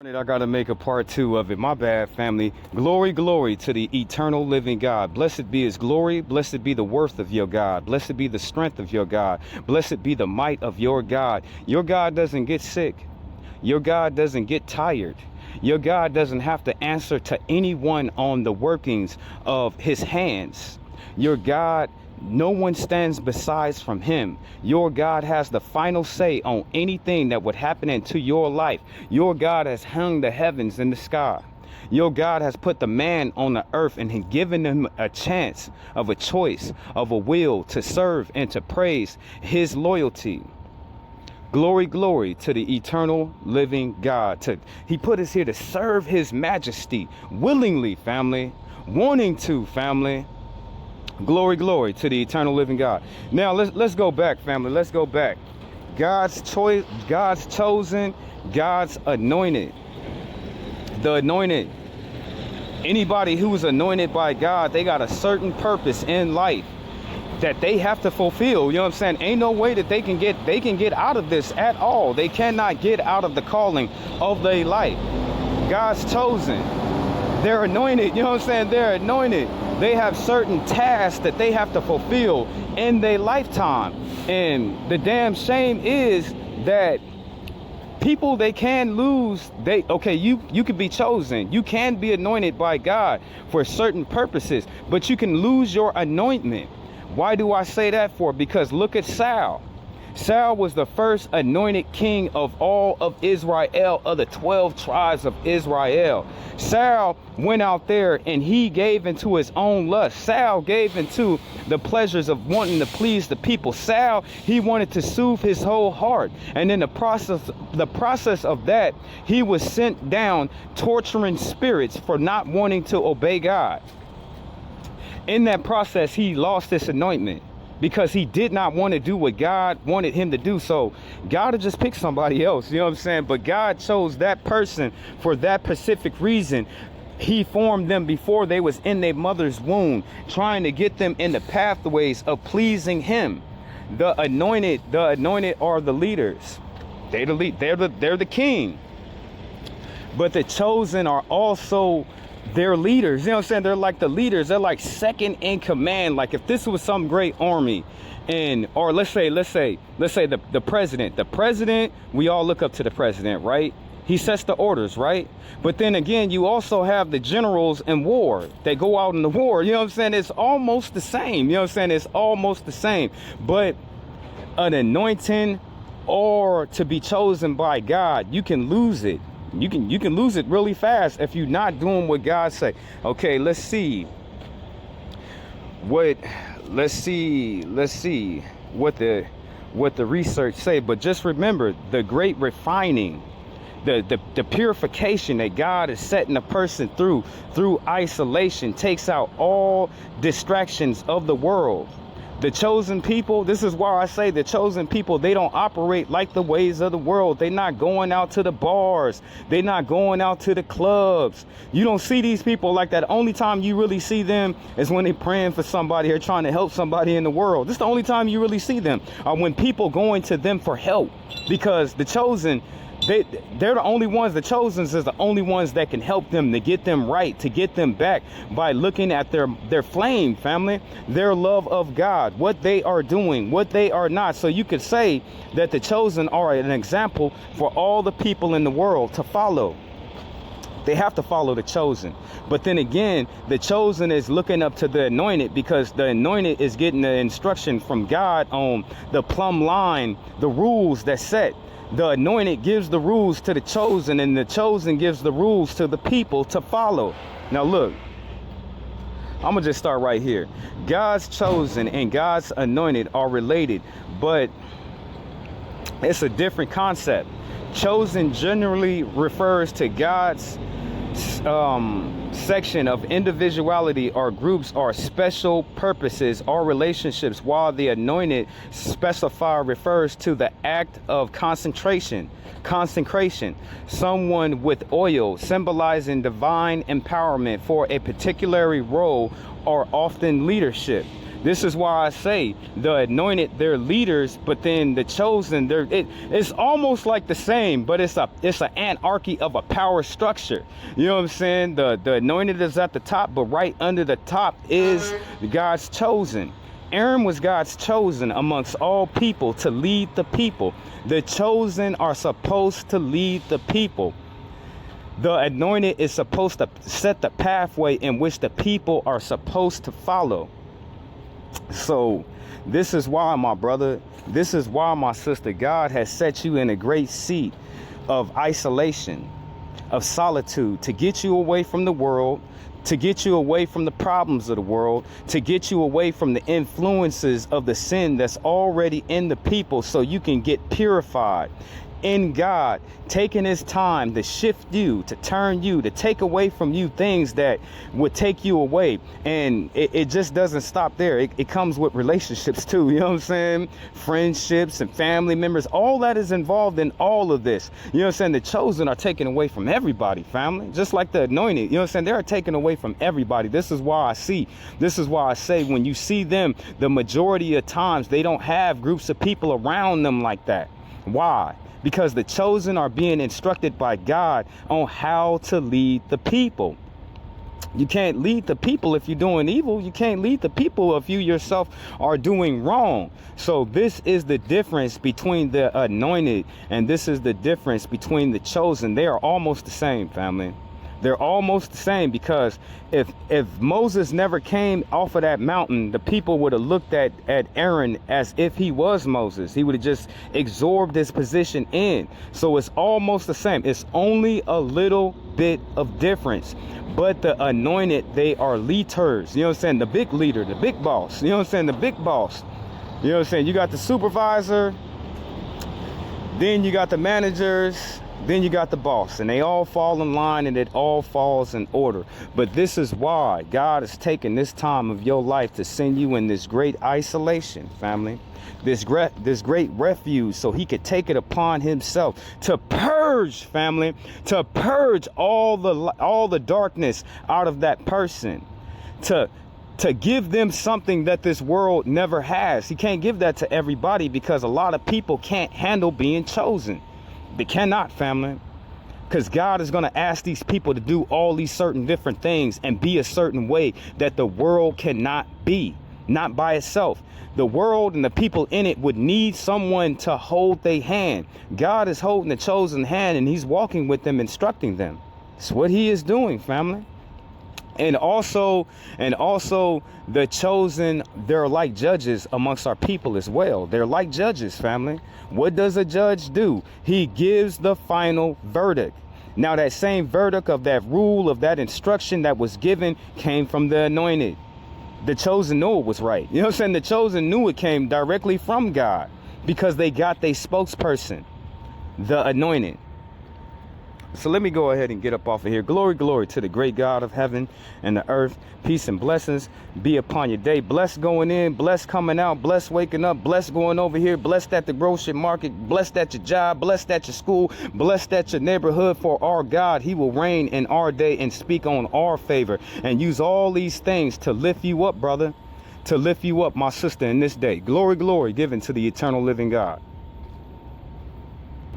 I gotta make a part two of it. My bad, family. Glory, glory to the eternal living God. Blessed be his glory. Blessed be the worth of your God. Blessed be the strength of your God. Blessed be the might of your God. Your God doesn't get sick. Your God doesn't get tired. Your God doesn't have to answer to anyone on the workings of his hands. Your God, no one stands besides from him. Your God has the final say on anything that would happen into your life. Your God has hung the heavens in the sky. Your God has put the man on the earth and given him a chance of a choice, of a will to serve and to praise his loyalty. Glory, glory to the eternal living God. He put us here to serve his majesty willingly, family, wanting to, family. Glory, glory to the eternal living God. Now let's go back, family. Let's go back. God's choice, God's chosen, God's anointed. The anointed. Anybody who's anointed by God, they got a certain purpose in life that they have to fulfill. You know what I'm saying? Ain't no way that they can get out of this at all. They cannot get out of the calling of their life. God's chosen. They're anointed. You know what I'm saying? They're anointed. They have certain tasks that they have to fulfill in their lifetime. And the damn shame is that people, they can lose. You can be chosen. You can be anointed by God for certain purposes, but you can lose your anointment. Why do I say that for? Because look at Saul. Saul was the first anointed king of all of Israel, of the 12 tribes of Israel. Saul went out there and he gave into his own lust. Saul gave into the pleasures of wanting to please the people. Saul, he wanted to soothe his whole heart. And in the process of that, he was sent down torturing spirits for not wanting to obey God. In that process, he lost his anointment, because he did not want to do what God wanted him to do. So God had just picked somebody else, you know what I'm saying? But God chose that person for that specific reason. He formed them before they was in their mother's womb, trying to get them in the pathways of pleasing him. The anointed are the leaders. They're the king. But the chosen are also they're leaders. You know what I'm saying? They're like the leaders. They're like second in command. Like if this was some great army, or let's say the president, we all look up to the president, right? He sets the orders, right? But then again, you also have the generals in war. They go out in the war. You know what I'm saying? It's almost the same. You know what I'm saying? It's almost the same. But an anointing or to be chosen by God, you can lose it. You can lose it really fast if you're not doing what God say. Okay, let's see what the research say. But just remember the great refining, the purification that God is setting a person through isolation takes out all distractions of the world. The chosen people, this is why I say the chosen people, they don't operate like the ways of the world. They're not going out to the bars. They're not going out to the clubs. You don't see these people like that. The only time you really see them is when they're praying for somebody or trying to help somebody in the world. This is the only time you really see them, or when people going to them for help, because the chosen, they're the only ones, the chosens is the only ones that can help them, to get them right, to get them back by looking at their flame, family, their love of God, what they are doing, what they are not. So you could say that the chosen are an example for all the people in the world to follow. They have to follow the chosen. But then again, the chosen is looking up to the anointed, because the anointed is getting the instruction from God on the plumb line, the rules that's set. The anointed gives the rules to the chosen, and the chosen gives the rules to the people to follow. Now look, I'm gonna just start right here. God's chosen and God's anointed are related, but it's a different concept. Chosen generally refers to God's section of individuality or groups or special purposes or relationships, while the anointed specifier refers to the act of consecration, someone with oil, symbolizing divine empowerment for a particular role or often leadership. This is why I say the anointed, they're leaders, but then the chosen, it's almost like the same, but it's an anarchy of a power structure. You know what I'm saying? The anointed is at the top, but right under the top is God's chosen. Aaron was God's chosen amongst all people to lead the people. The chosen are supposed to lead the people. The anointed is supposed to set the pathway in which the people are supposed to follow. So this is why, my brother, this is why, my sister, God has set you in a great seat of isolation, of solitude, to get you away from the world, to get you away from the problems of the world, to get you away from the influences of the sin that's already in the people, so you can get purified in God, taking his time to shift you, to turn you, to take away from you things that would take you away. And it just doesn't stop there. It comes with relationships too. You know what I'm saying? Friendships and family members, all that is involved in all of this. You know what I'm saying? The chosen are taken away from everybody, family, just like the anointed. You know what I'm saying? They are taken away from everybody. This is why I say when you see them, the majority of times they don't have groups of people around them like that. Why? Because the chosen are being instructed by God on how to lead the people. You can't lead the people if you're doing evil. You can't lead the people if you yourself are doing wrong. So this is the difference between the anointed, and this is the difference between the chosen. They are almost the same, family. They're almost the same, because if Moses never came off of that mountain, the people would have looked at Aaron as if he was Moses. He would have just absorbed his position in. So it's almost the same. It's only a little bit of difference. But the anointed, they are leaders. You know what I'm saying? The big leader, the big boss. You know what I'm saying? The big boss. You know what I'm saying? You got the supervisor, then you got the managers, then you got the boss, and they all fall in line, and it all falls in order. But this is why God has taken this time of your life to send you in this great isolation, family, this great refuge, so he could take it upon himself to purge, family, to purge all the darkness out of that person, to give them something that this world never has. He can't give that to everybody, because a lot of people can't handle being chosen. They cannot, family, because God is going to ask these people to do all these certain different things and be a certain way that the world cannot be, not by itself. The world and the people in it would need someone to hold their hand. God is holding the chosen hand, and he's walking with them, instructing them. It's what he is doing, family. And also the chosen, they're like judges amongst our people as well. They're like judges, family. What does a judge do? He gives the final verdict. Now, that same verdict of that rule, of that instruction that was given, came from the anointed. The chosen knew it was right. You know what I'm saying? The chosen knew it came directly from God, because they got their spokesperson, the anointed. So let me go ahead and get up off of here. Glory, glory to the great God of heaven and the earth. Peace and blessings be upon your day. Blessed going in, blessed coming out, blessed waking up, blessed going over here, blessed at the grocery market, blessed at your job, blessed at your school, blessed at your neighborhood. For our God, he will reign in our day and speak on our favor, and use all these things to lift you up, brother, to lift you up, my sister, in this day. Glory, glory given to the eternal living God.